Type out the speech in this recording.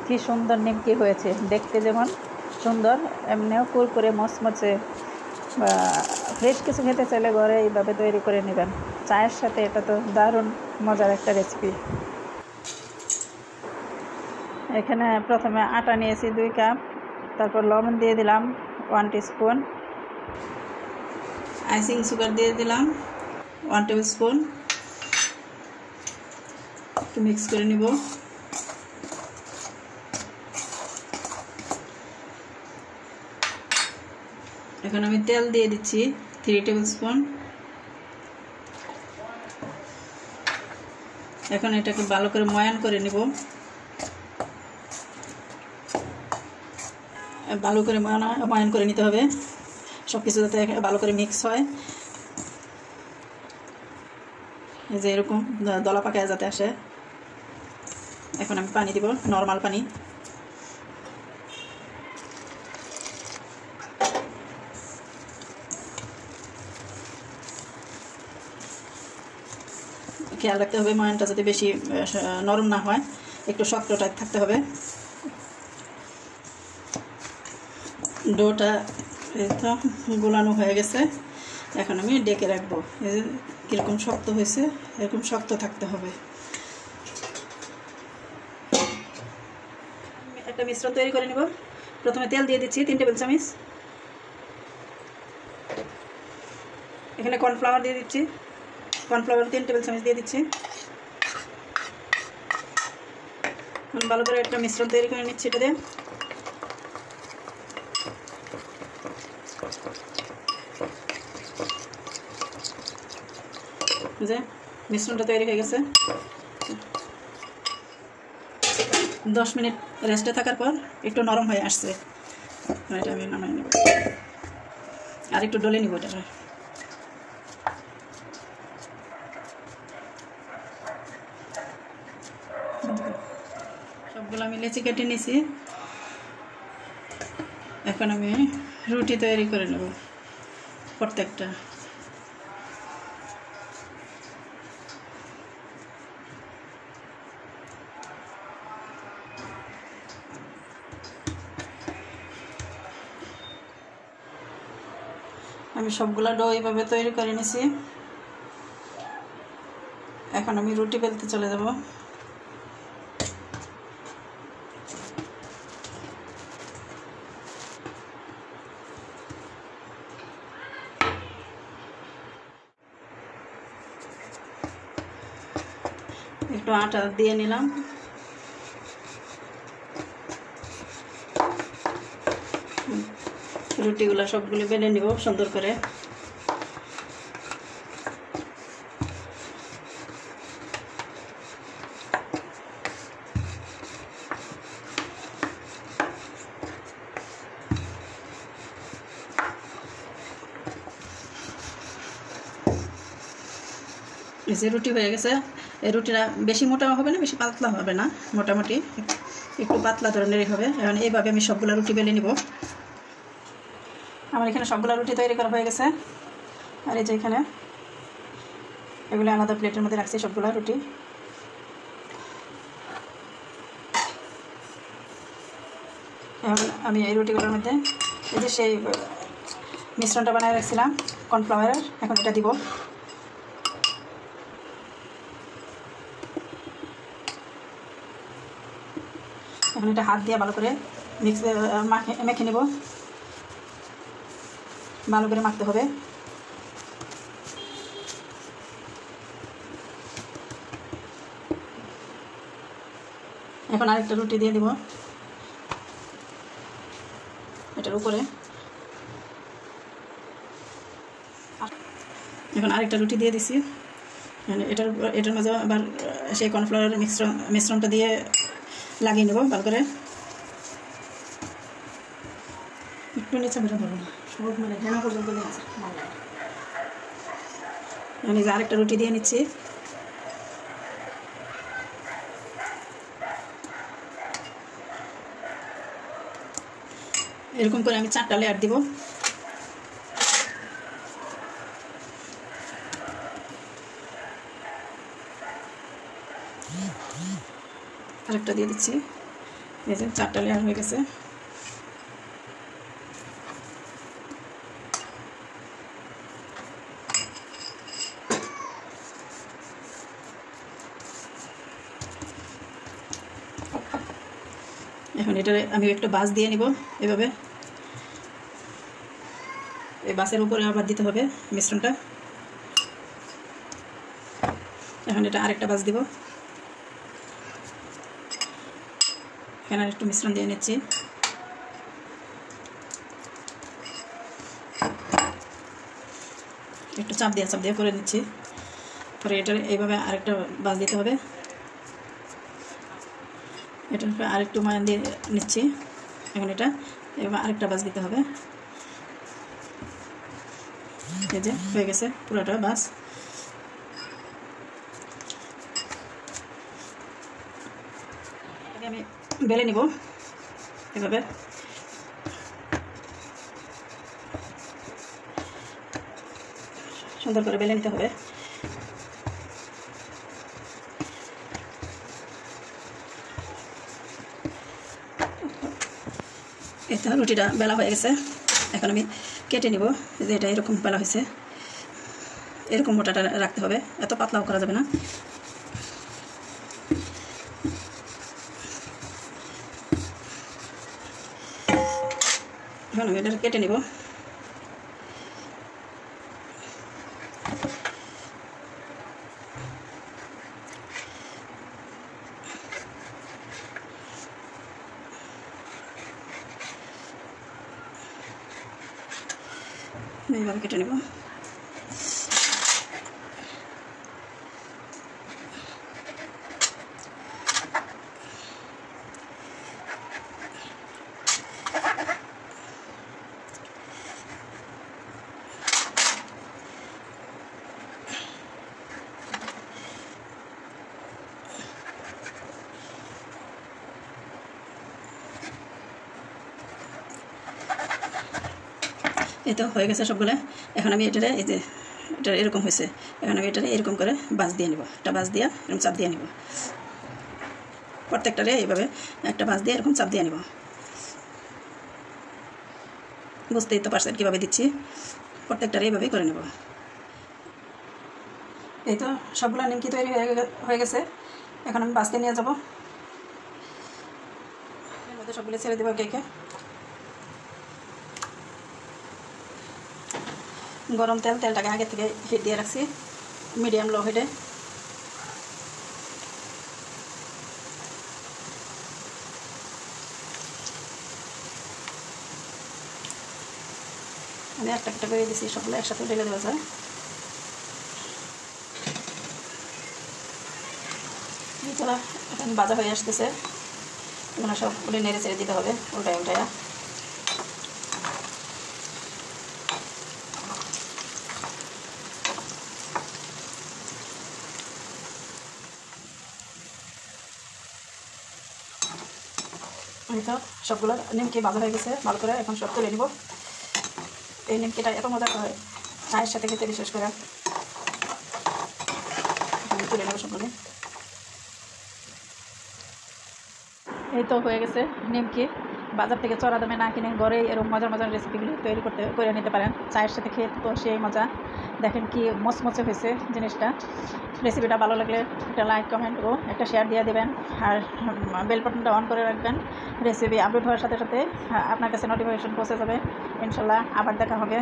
কি সুন্দর নিমকি হয়েছে, দেখতে যেমন সুন্দর এমনিও কুরকুরে মচমচে। বা ফ্রেশ কিছু খেতে চাইলে ঘরে এইভাবে তৈরি করে নেবেন চায়ের সাথে। এটা তো দারুণ মজার একটা রেসিপি। এখানে প্রথমে আটা নিয়েছি 2 কাপ, তারপর লবণ দিয়ে দিলাম 1 টিস্পুন, আইসিং সুগার দিয়ে দিলাম 1 টেবিল স্পুন। একটু মিক্স করে নিব। এখন আমি তেল দিয়ে দিচ্ছি 3 টেবিল স্পুন। এখন এটাকে ভালো করে ময়ান করে নিব। ভালো করে ময়ান করে নিতে হবে, সব কিছু যাতে ভালো করে মিক্স হয়। এই যে এরকম দলা পাকায় যাতে আসে। এখন আমি পানি দিব, নর্মাল পানি। খেয়াল রাখতে হবে ময়ানটা যাতে বেশি নরম না হয়, একটু শক্ত টাইপ থাকতে হবে। ডোটা তো গোলানো হয়ে গেছে, এখন আমি ডেকে রাখবো। কীরকম শক্ত হয়েছে, এরকম শক্ত থাকতে হবে। একটা মিশ্রণ তৈরি করে নিব। প্রথমে তেল দিয়ে দিচ্ছি 3 টেবিল চামচ। এখানে কর্নফ্লাওয়ার দিয়ে দিচ্ছি, কর্নফ্লাওয়ার 3 টেবিল চামচ দিয়ে দিচ্ছি। ভালো করে একটা মিশ্রণ তৈরি করে নিচ্ছি এটা দিয়ে। যে মিশ্রণটা তৈরি হয়ে গেছে। 10 মিনিট রেস্টে থাকার পর একটু নরম হয়ে আসছে। এটা আমি নামাই নেব, আর একটু ডলে নিব এটা। সবগুলো আমি লেচি কেটে নিয়েছি। এখন আমি রুটি তৈরি করে নেব প্রত্যেকটা। আমি সবগুলা ডো এইভাবে তৈরি করে নিয়েছি। এখন আমি রুটি বেলতে চলে যাব। একটু আটা দিয়ে নিলাম। রুটিগুলো সবগুলো বেলে নিব সুন্দর করে। এই যে রুটি হয়ে গেছে। এই রুটিটা বেশি মোটা হবে না, বেশি পাতলা হবে না, মোটামুটি একটু পাতলা ধরনেরই হবে। এখন এইভাবে আমি সবগুলো রুটি বেলে নিব। আমার এখানে সবগুলো রুটি তৈরি করা হয়ে গেছে। আর এই যে এখানে এগুলো আলাদা প্লেটের মধ্যে রাখছি সবগুলো রুটি। এখন আমি এই রুটিগুলোর মধ্যে এই যে সেই মিশ্রণটা বানিয়ে রাখছিলাম কর্নফ্লাওয়ারের, এখন এটা দিব। এখন এটা হাত দিয়ে ভালো করে মেখে নেব। ভালো করে মাখতে হবে। এখন আরেকটা রুটি দিয়ে দিব এটার উপরে। এখন আরেকটা রুটি দিয়ে দিছি। এটার মাঝে আবার সেই কর্নফ্লাওয়ারের মিশ্রণটা দিয়ে লাগিয়ে নেব ভালো করে। একটু নিচে মেরে ধরবো না, সব মানে ঘেনা পর্যন্ত দিয়েছে। আমি আরেকটা রুটি দিয়ে নিচ্ছি। এরকম করে আমি 4টা লেয়ার দিব। আরেকটা দিয়ে দিচ্ছি। এই যে 4টা লেয়ার হয়ে গেছে। এখন এটা আমি একটা বাস দিয়ে নিব এভাবে। এই বাসের উপরে আবার দিতে হবে মিশ্রণটা। এখন এটা আরেকটা বাস দিব। এখানে একটু মিশ্রণ দিয়ে নিচ্ছি। একটু চাপ দিয়ে করে নিচ্ছি। পরে এটা এইভাবে আরেকটা বাস দিতে হবে। এটার উপরে আরেকটু ময়ান দিয়ে নিচ্ছি। এখন এটা এবার আরেকটা বাস দিতে হবে। এই যে হয়ে গেছে পুরোটা বাস। আমি বেলে নিব এভাবে। সুন্দর করে বেলে নিতে হবে। এই তো রুটিটা বেলা হয়ে গেছে। এখন আমি কেটে নিব। যে এটা এরকম বেলা হয়েছে, এরকম মোটাটা রাখতে হবে, এত পাতলাও করা যাবে না। এখন আমি এটা কেটে নিব। এইভাবে কেটে নেব। এই তো হয়ে গেছে সবগুলো। এখন আমি এটারে এই যে এটা এরকম হয়েছে, এখন আমি এটারে এরকম করে বাস দিয়ে নিব। একটা বাস দিয়ে এরকম চাপ দিয়ে নিব। প্রত্যেকটারে এইভাবে একটা বাস দিয়ে এরকম চাপ দিয়ে নিব। বুঝতেই তো পারছেন কীভাবে দিচ্ছি। প্রত্যেকটারে এইভাবেই করে নেব। এই তো সবগুলো নিমকি তৈরি হয়ে গেছে। এখন আমি বাসকে নিয়ে যাব। এর মধ্যে সবগুলো ছেড়ে দেবো কেকে। গরম তেলটাকে আগে থেকে হিট দিয়ে রাখছি মিডিয়াম লো হিটে। আমি একটা করে দিচ্ছি, সবগুলো একসাথে ঢেলে দেওয়া যায়। এগুলো এখন ভাজা হয়ে আসতেছে। এগুলো সবগুলো নেড়ে চেড়ে দিতে হবে উল্টায় উল্টায়। এই তো সবগুলো নিমকি ভালো হয়ে গেছে ভালো করে। এখন সব তুলে নিব। এই নিমকিটা এত মজা হয় চায়ের সাথে খেতে, বিশেষ করে। তুলে নেব সবগুলো। এই তো হয়ে গেছে নিমকি। বাজার থেকে চড়া দামে না কিনে ঘরে এরকম মজার মজার রেসিপিগুলি তৈরি করে নিতে পারেন। চায়ের সাথে খেয়ে তো সেই মজা। দেখেন কি মচমচে হয়েছে জিনিসটা। রেসিপিটা ভালো লাগলে একটা লাইক কমেন্ট ও একটা শেয়ার দিয়ে দেবেন। আর বেল বাটনটা অন করে রাখবেন। রেসিপি আপলোড হওয়ার সাথে সাথে আপনার কাছে নোটিফিকেশন পৌঁছে যাবে। ইনশাল্লাহ আবার দেখা হবে।